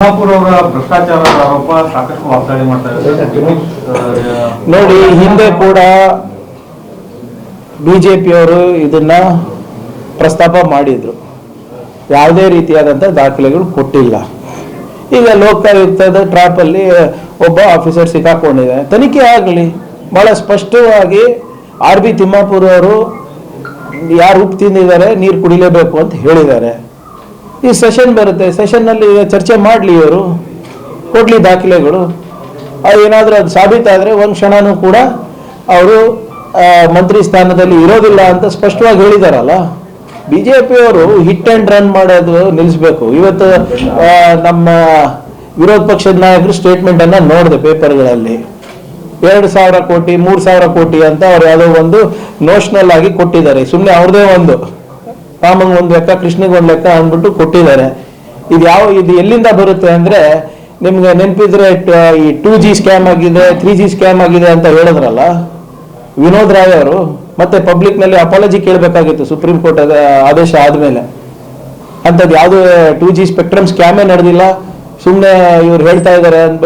ತಿಮ್ಮಾಪುರ ಅವರ ಭ್ರಷ್ಟಾಚಾರದ ಆರೋಪ ಸಾಕಷ್ಟು ವಾಗ್ದಾಳಿ ಮಾಡ್ತಾ ಇದ್ದಾರೆ. ನೋಡಿ, ಹಿಂದೆ ಕೂಡ ಬಿಜೆಪಿಯವರು ಇದನ್ನ ಪ್ರಸ್ತಾಪ ಮಾಡಿದ್ರು. ಯಾವುದೇ ರೀತಿಯಾದಂಥ ದಾಖಲೆಗಳು ಕೊಟ್ಟಿಲ್ಲ. ಈಗ ಲೋಕಾಯುಕ್ತದ ಟ್ರಾಪ್ ಅಲ್ಲಿ ಒಬ್ಬ ಆಫೀಸರ್ ಸಿಕ್ಕಾಕೊಂಡಿದೆ, ತನಿಖೆ ಆಗಲಿ. ಬಹಳ ಸ್ಪಷ್ಟವಾಗಿ RB ತಿಮ್ಮಾಪುರ ಅವರು ಯಾರು ಉಪ್ಪು ತಿಂದಿದ್ದಾರೆ ನೀರು ಕುಡಿಲೇಬೇಕು ಅಂತ ಹೇಳಿದ್ದಾರೆ. ಈ ಸೆಷನ್ ಬರುತ್ತೆ, ಸೆಷನ್ನಲ್ಲಿ ಚರ್ಚೆ ಮಾಡಲಿ, ಇವರು ಕೊಡ್ಲಿ ದಾಖಲೆಗಳು. ಏನಾದರೂ ಅದು ಸಾಬೀತಾದರೆ ಒಂದು ಕ್ಷಣನೂ ಕೂಡ ಅವರು ಮಂತ್ರಿ ಸ್ಥಾನದಲ್ಲಿ ಇರೋದಿಲ್ಲ ಅಂತ ಸ್ಪಷ್ಟವಾಗಿ ಹೇಳಿದಾರಲ್ಲ. ಬಿಜೆಪಿಯವರು ಹಿಟ್ ಆ್ಯಂಡ್ ರನ್ ಮಾಡೋದು ನಿಲ್ಲಿಸಬೇಕು. ಇವತ್ತು ನಮ್ಮ ವಿರೋಧ ಪಕ್ಷದ ನಾಯಕರು ಸ್ಟೇಟ್ಮೆಂಟ್ ಅನ್ನ ನೋಡಿದೆ ಪೇಪರ್ಗಳಲ್ಲಿ. 2,000 ಕೋಟಿ 3,000 ಕೋಟಿ ಅಂತ ಅವ್ರು ಯಾವುದೋ ಒಂದು ನೋಷನಲ್ ಆಗಿ ಕೊಟ್ಟಿದ್ದಾರೆ. ಸುಮ್ಮನೆ ಅವ್ರದೇ ಒಂದು ರಾಮಂಗ್ ಒಂದು ಲೆಕ್ಕ, ಕೃಷ್ಣಗೆ ಒಂದು ಲೆಕ್ಕ ಅಂದ್ಬಿಟ್ಟು ಕೊಟ್ಟಿದ್ದಾರೆ. ಇದು ಎಲ್ಲಿಂದ ಬರುತ್ತೆ ಅಂದ್ರೆ, ನಿಮ್ಗೆ ನೆನಪಿದ್ರೆ ಈ 2G ಸ್ಕ್ಯಾಮ್ ಆಗಿದೆ, 3G ಸ್ಕ್ಯಾಮ್ ಆಗಿದೆ ಅಂತ ಹೇಳಿದ್ರಲ್ಲ ವಿನೋದ್ ರಾಯ್ ಅವರು. ಮತ್ತೆ ಪಬ್ಲಿಕ್ ನಲ್ಲಿ ಅಪಾಲಜಿ ಕೇಳಬೇಕಾಗಿತ್ತು ಸುಪ್ರೀಂ ಕೋರ್ಟ್ ಆದೇಶ ಆದ್ಮೇಲೆ. ಅಂತದ್ದು ಯಾವುದು 2G ಸ್ಪೆಕ್ಟ್ರಮ್ ಸ್ಕ್ಯಾಮೇ ನಡೆದಿಲ್ಲ, ಸುಮ್ಮನೆ ಇವ್ರು ಹೇಳ್ತಾ ಇದ್ದಾರೆ ಅಂತ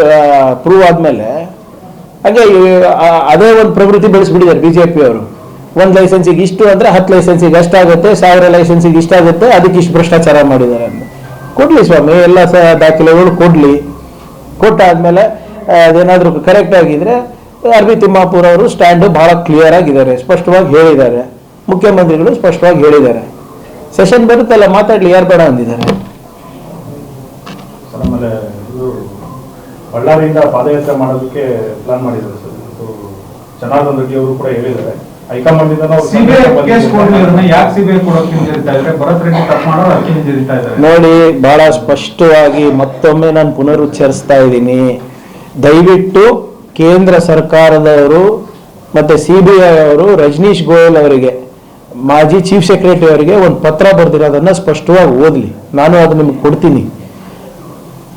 ಪ್ರೂವ್ ಆದ್ಮೇಲೆ. ಹಾಗೆ ಅದೇ ಒಂದು ಪ್ರವೃತ್ತಿ ಬೆಳೆಸ್ಬಿಟ್ಟಿದ್ದಾರೆ ಬಿಜೆಪಿ ಅವರು. ಒಂದು ಲೈಸೆನ್ಸಿಗೆ ಇಷ್ಟು ಅಂದ್ರೆ 10 ಲೈಸೆನ್ಸಿಗೆ ಅಷ್ಟಾಗುತ್ತೆ, 1000 ಲೈಸೆನ್ಸಿಗೆ ಇಷ್ಟಾಗುತ್ತೆ, ಅದಕ್ಕೆ ಇಷ್ಟು ಭ್ರಷ್ಟಾಚಾರ ಮಾಡಿದ್ದಾರೆ ಅಂತ. ಕೊಡ್ಲಿ ಸ್ವಾಮಿ, ಎಲ್ಲ ದಾಖಲೆಗಳು ಕೊಡ್ಲಿ. ಕೊಟ್ಟಾದ್ಮೇಲೆ ಅದೇನಾದ್ರೂ ಕರೆಕ್ಟ್ ಆಗಿದ್ರೆ RB ತಿಮ್ಮಾಪುರ ಅವರು ಸ್ಟ್ಯಾಂಡ್ ಬಹಳ ಕ್ಲಿಯರ್ ಆಗಿದ್ದಾರೆ, ಸ್ಪಷ್ಟವಾಗಿ ಹೇಳಿದ್ದಾರೆ. ಮುಖ್ಯಮಂತ್ರಿಗಳು ಸ್ಪಷ್ಟವಾಗಿ ಹೇಳಿದ್ದಾರೆ. ಸೆಷನ್ ಬರುತ್ತಲ್ಲ, ಮಾತಾಡ್ಲಿ, ಯಾರು ಬೇಡ ಅಂದಿದ್ದಾರೆ. ಆಮೇಲೆ ಬಳ್ಳಾರಿಯಿಂದ ಪಾದಯಾತ್ರೆ ಮಾಡೋದಕ್ಕೆ ಪ್ಲಾನ್ ಮಾಡಿದ್ದಾರೆ ಸರ್. ಜನಾರ್ದನ್ ರೆಡ್ಡಿ ಅವರು ಕೂಡ ಹೇಳಿದ್ದಾರೆ. ನೋಡಿ, ಬಹಳ ಸ್ಪಷ್ಟವಾಗಿ ಮತ್ತೊಮ್ಮೆ ನಾನು ಪುನರುಚ್ಚರಿಸ್ತಾ ಇದ್ದೀನಿ. ದಯವಿಟ್ಟು ಕೇಂದ್ರ ಸರ್ಕಾರದವರು ಮತ್ತೆ CBI ಅವರು ರಜನೀಶ್ ಗೋಯಲ್ ಅವರಿಗೆ, ಮಾಜಿ ಚೀಫ್ ಸೆಕ್ರೆಟರಿ ಅವರಿಗೆ ಒಂದು ಪತ್ರ ಬರೆದಿರೋದನ್ನ ಸ್ಪಷ್ಟವಾಗಿ ಓದಲಿ. ನಾನು ಅದು ನಿಮ್ಗೆ ಕೊಡ್ತೀನಿ.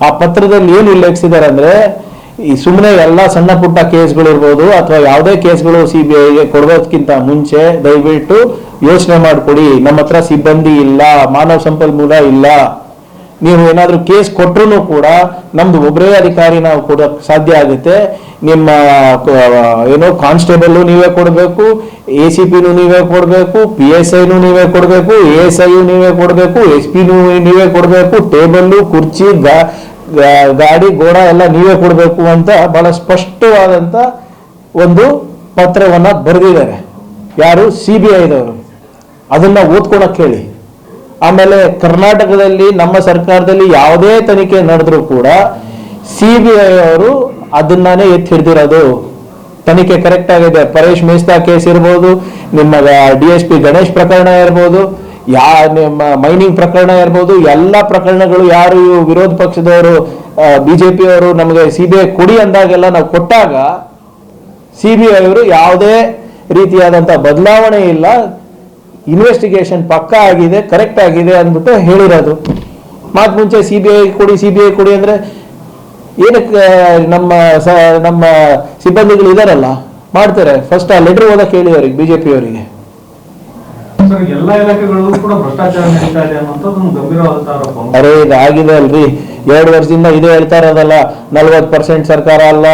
ಆ ಪತ್ರದಲ್ಲಿ ಏನು ಉಲ್ಲೇಖಿಸಿದ್ದಾರೆ ಅಂದ್ರೆ, ಈ ಸುಮ್ಮನೆ ಎಲ್ಲ ಸಣ್ಣ ಪುಟ್ಟ ಕೇಸ್ಗಳು ಇರ್ಬೋದು ಅಥವಾ ಯಾವುದೇ ಕೇಸ್ಗಳು CBIಗೆ ಕೊಡೋದಕ್ಕಿಂತ ಮುಂಚೆ ದಯವಿಟ್ಟು ಯೋಚನೆ ಮಾಡಿಕೊಡಿ. ನಮ್ಮ ಹತ್ರ ಸಿಬ್ಬಂದಿ ಇಲ್ಲ, ಮಾನವ ಸಂಪನ್ಮೂಲ ಇಲ್ಲ. ನೀವು ಏನಾದರೂ ಕೇಸ್ ಕೊಟ್ಟರು ಕೂಡ ನಮ್ದು ಒಬ್ಬರೇ ಅಧಿಕಾರಿ ನಾವು ಕೊಡೋಕೆ ಸಾಧ್ಯ ಆಗುತ್ತೆ. ನಿಮ್ಮ ಏನೋ ಕಾನ್ಸ್ಟೇಬಲ್ ನೀವೇ ಕೊಡಬೇಕು, ACPನೂ ನೀವೇ ಕೊಡಬೇಕು, PSIನೂ ನೀವೇ ಕೊಡಬೇಕು, ASIಯೂ ನೀವೇ ಕೊಡಬೇಕು, SP ನೀವೇ ಕೊಡಬೇಕು, ಟೇಬಲ್ಲು, ಕುರ್ಚಿ, ಗಾಡಿ, ಗೋಡ ಎಲ್ಲ ನೀವೇ ಕೊಡಬೇಕು ಅಂತ ಬಹಳ ಸ್ಪಷ್ಟವಾದಂತ ಒಂದು ಪತ್ರವನ್ನ ಬರೆದಿದ್ದಾರೆ. ಯಾರು? CBIದವರು. ಅದನ್ನ ಓದ್ಕೊಳಕ್ ಹೇಳಿ. ಆಮೇಲೆ ಕರ್ನಾಟಕದಲ್ಲಿ ನಮ್ಮ ಸರ್ಕಾರದಲ್ಲಿ ಯಾವುದೇ ತನಿಖೆ ನಡೆದ್ರೂ ಕೂಡ CBI ಅವರು ಅದನ್ನಾನೇ ಎತ್ತಿ ಹಿಡ್ದಿರೋದು. ತನಿಖೆ ಕರೆಕ್ಟ್ ಆಗಿದೆ. ಪರೇಶ್ ಮೇಸ್ತಾ ಕೇಸ್ ಇರ್ಬೋದು, ನಿಮ್ಮ DSP ಗಣೇಶ್ ಪ್ರಕರಣ ಇರ್ಬೋದು, ನಿಮ್ಮ ಮೈನಿಂಗ್ ಪ್ರಕರಣ ಇರ್ಬೋದು, ಎಲ್ಲ ಪ್ರಕರಣಗಳು ಯಾರು ವಿರೋಧ ಪಕ್ಷದವರು ಬಿಜೆಪಿಯವರು ನಮಗೆ CBI ಕೊಡಿ ಅಂದಾಗೆಲ್ಲ ನಾವು ಕೊಟ್ಟಾಗ CBI ಅವರು ಯಾವುದೇ ರೀತಿಯಾದಂಥ ಬದಲಾವಣೆ ಇಲ್ಲ, ಇನ್ವೆಸ್ಟಿಗೇಷನ್ ಪಕ್ಕಾ ಆಗಿದೆ, ಕರೆಕ್ಟ್ ಆಗಿದೆ ಅಂದ್ಬಿಟ್ಟು ಹೇಳಿರೋದು. ಮಾತು ಮುಂಚೆ CBI ಕೊಡಿ ಅಂದ್ರೆ ಏನಕ್ಕೆ? ನಮ್ಮ ಸಿಬ್ಬಂದಿಗಳು ಇದಾರಲ್ಲ, ಮಾಡ್ತಾರೆ. ಫಸ್ಟ್ ಆ ಲೆಟರ್ ಓದಕ್ಕೆ ಹೇಳಿ ಅವ್ರಿಗೆ, BJP ಅವರಿಗೆ. ಎಲ್ಲ ಇಲಾಖೆಗಳಲ್ಲೂ ಕೂಡ ಭ್ರಷ್ಟಾಚಾರ ನಡೀತಾ ಇದೆ ಅನ್ನೋದು ಗಂಭೀರವಾದ ಆರೋಪ. ಅರೆ, ಇದಾಗಿದೆ ಅಲ್ರಿ. 2 ವರ್ಷದಿಂದ ಇದೇ ಹೇಳ್ತಾ ಇರೋದಲ್ಲ, 40% ಸರ್ಕಾರ ಅಲ್ಲ.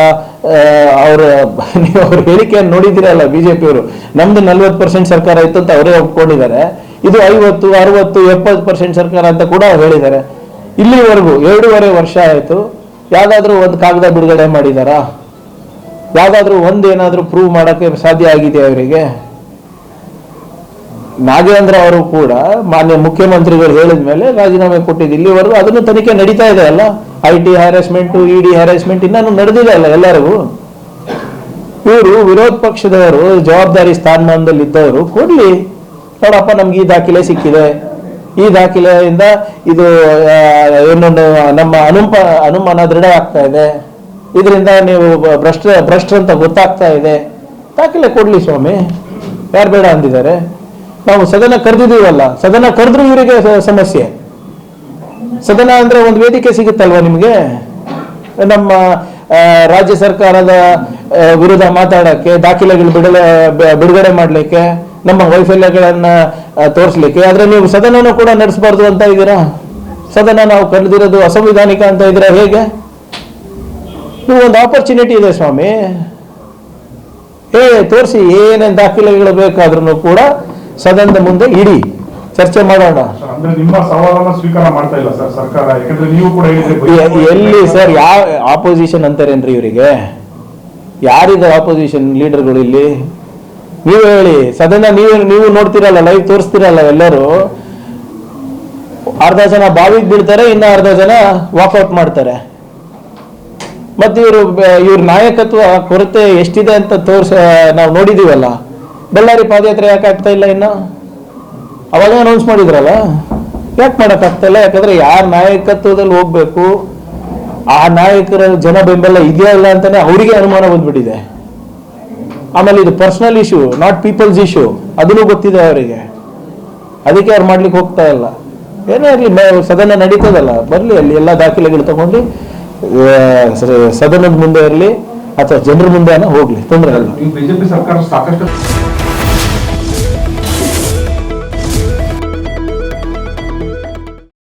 ಅವ್ರ ಹೇಳಿಕೆಯನ್ನು ನೋಡಿದಿರಲ್ಲ BJP ಅವರು. ನಮ್ದು 40% ಸರ್ಕಾರ ಇತ್ತು ಅಂತ ಅವರೇ ಒಪ್ಕೊಂಡಿದ್ದಾರೆ. ಇದು 50, 60, 70% ಸರ್ಕಾರ ಅಂತ ಕೂಡ ಹೇಳಿದ್ದಾರೆ. ಇಲ್ಲಿವರೆಗೂ 2.5 ವರ್ಷ ಆಯ್ತು. ಯಾವ್ದಾದ್ರು ಒಂದು ಕಾಗದ ಬಿಡುಗಡೆ ಮಾಡಿದಾರಾ? ಯಾವ್ದಾದ್ರು ಒಂದೇನಾದ್ರೂ ಪ್ರೂವ್ ಮಾಡಕ್ಕೆ ಸಾಧ್ಯ ಆಗಿದೆ ಅವರಿಗೆ? ನಾಗೇಂದ್ರ ಅವರು ಕೂಡ ಮಾನ್ಯ ಮುಖ್ಯಮಂತ್ರಿಗಳು ಹೇಳಿದ ಮೇಲೆ ರಾಜೀನಾಮೆ ಕೊಟ್ಟಿದ್ದು. ಇಲ್ಲಿವರೆಗೂ ಅದನ್ನು ತನಿಖೆ ನಡೀತಾ ಇದೆ ಅಲ್ಲ. IT ಹ್ಯಾರಾಸ್ಮೆಂಟ್, ED ಹ್ಯಾರಾಸ್ಮೆಂಟ್ ಇನ್ನೂ ನಡೆದಿದೆ ಅಲ್ಲ ಎಲ್ಲರಿಗೂ. ಇವರು ವಿರೋಧ ಪಕ್ಷದವರು, ಜವಾಬ್ದಾರಿ ಸ್ಥಾನಮಾನದಲ್ಲಿ ಇದ್ದವರು ಕೊಡ್ಲಿ. ನೋಡಪ್ಪ, ನಮ್ಗೆ ಈ ದಾಖಲೆ ಸಿಕ್ಕಿದೆ, ಈ ದಾಖಲೆಯಿಂದ ಇದು ಏನೊಂದು ನಮ್ಮ ಅನುಮಾನ ದೃಢ ಆಗ್ತಾ ಇದೆ, ಇದರಿಂದ ನೀವು ಭ್ರಷ್ಟ ಅಂತ ಗೊತ್ತಾಗ್ತಾ ಇದೆ. ದಾಖಲೆ ಕೊಡ್ಲಿ ಸ್ವಾಮಿ, ಯಾರು ಬೇಡ ಅಂದಿದ್ದಾರೆ? ನಾವು ಸದನ ಕರೆದಿದ್ದೀವಲ್ಲ, ಸದನ ಕರೆದ್ರೂ ಇವರಿಗೆ ಸಮಸ್ಯೆ. ಸದನ ಅಂದ್ರೆ ಒಂದು ವೇದಿಕೆ ಸಿಗುತ್ತಲ್ವ ನಿಮಗೆ, ನಮ್ಮ ರಾಜ್ಯ ಸರ್ಕಾರದ ವಿರುದ್ಧ ಮಾತಾಡಕ್ಕೆ, ದಾಖಲೆಗಳು ಬಿಡುಗಡೆ ಮಾಡಲಿಕ್ಕೆ, ನಮ್ಮ ವೈಫಲ್ಯಗಳನ್ನ ತೋರಿಸ್ಲಿಕ್ಕೆ. ಆದ್ರೆ ನೀವು ಸದನನೂ ಕೂಡ ನಡೆಸಬಾರ್ದು ಅಂತ ಇದ್ದೀರಾ? ಸದನ ನಾವು ಕರೆದಿರೋದು ಅಸಂವಿಧಾನಿಕ ಅಂತ ಇದ್ರೆ ಹೇಗೆ? ನೀವು ಒಂದು ಆಪರ್ಚುನಿಟಿ ಇದೆ ಸ್ವಾಮಿ, ತೋರಿಸಿ ಏನೇನು ದಾಖಲೆಗಳು ಬೇಕಾದ್ರೂ ಕೂಡ ಸದನದ ಮುಂದೆ ಇಡಿ, ಚರ್ಚೆ ಮಾಡೋಣ. ಅಂದ್ರೆ ನಿಮ್ಮ ಸವಾಲನ್ನ ಸ್ವೀಕಾರ ಮಾಡ್ತಾ ಇಲ್ಲ ಸರ್ ಸರ್ಕಾರ, ಯಾಕಂದ್ರೆ ನೀವು ಕೂಡ ಎಲ್ಲಿ ಸರ್ ಯಾವ ಆಪೋಸಿಷನ್ ಅಂತಾರೇನ್ರಿ ಇವರಿಗೆ? ಯಾರಿದೆ ಆಪೋಸಿಷನ್ ಲೀಡರ್ಗಳು ಇಲ್ಲಿ? ನೀವು ಹೇಳಿ. ಸದನ ನೀವು ನೋಡ್ತಿರಲ್ಲ, ಲೈವ್ ತೋರಿಸ್ತಿರಲ್ಲ ಎಲ್ಲರೂ. ಅರ್ಧ ಜನ ಬಾವಿಗೆ ಬೀಳ್ತಾರೆ, ಇನ್ನು ಅರ್ಧ ಜನ ವಾಕೌಟ್ ಮಾಡ್ತಾರೆ. ಮತ್ತೆ ಇವ್ರ ನಾಯಕತ್ವ ಕೊರತೆ ಎಷ್ಟಿದೆ ಅಂತ ನಾವು ನೋಡಿದೀವಲ್ಲ. ಬಳ್ಳಾರಿ ಪಾದಯಾತ್ರೆ ಯಾಕೆ ಆಗ್ತಾ ಇಲ್ಲ? ಇನ್ನು ಅವಾಗ ಅನೌನ್ಸ್ ಮಾಡಿದ್ರಲ್ಲ, ಯಾಕೆ ಮಾಡಕ್ ಆಗ್ತಾ ಇಲ್ಲ? ಯಾಕಂದ್ರೆ ಯಾರ ನಾಯಕತ್ವದಲ್ಲಿ ಹೋಗ್ಬೇಕು ಆ ನಾಯಕರ ಜನ ಬೆಂಬಲ ಇದೆಯಾ ಇಲ್ಲ ಅಂತಾನೆ ಅವರಿಗೆ ಅನುಮಾನ ಬಂದ್ಬಿಟ್ಟಿದೆ. ಆಮೇಲೆ ಇದು personal issue, not people's issue, ಅದನ್ನು ಗೊತ್ತಿದೆ ಅವರಿಗೆ. ಅದಕ್ಕೆ ಅವ್ರು ಮಾಡ್ಲಿಕ್ಕೆ ಹೋಗ್ತಾ ಇಲ್ಲ. ಏನೇ ಇರಲಿ, ಸದನ ನಡೀತದಲ್ಲ, ಬರ್ಲಿ, ಅಲ್ಲಿ ಎಲ್ಲ ದಾಖಲೆಗಳು ತಗೊಂಡು ಸದನದ ಮುಂದೆ ಇರಲಿ ಅಥವಾ ಜನರ ಮುಂದೆ ಹೋಗ್ಲಿ, ತೊಂದರೆ ಇಲ್ಲ. ಬಿಜೆಪಿ ಸರ್ಕಾರ ಸಾಕಷ್ಟು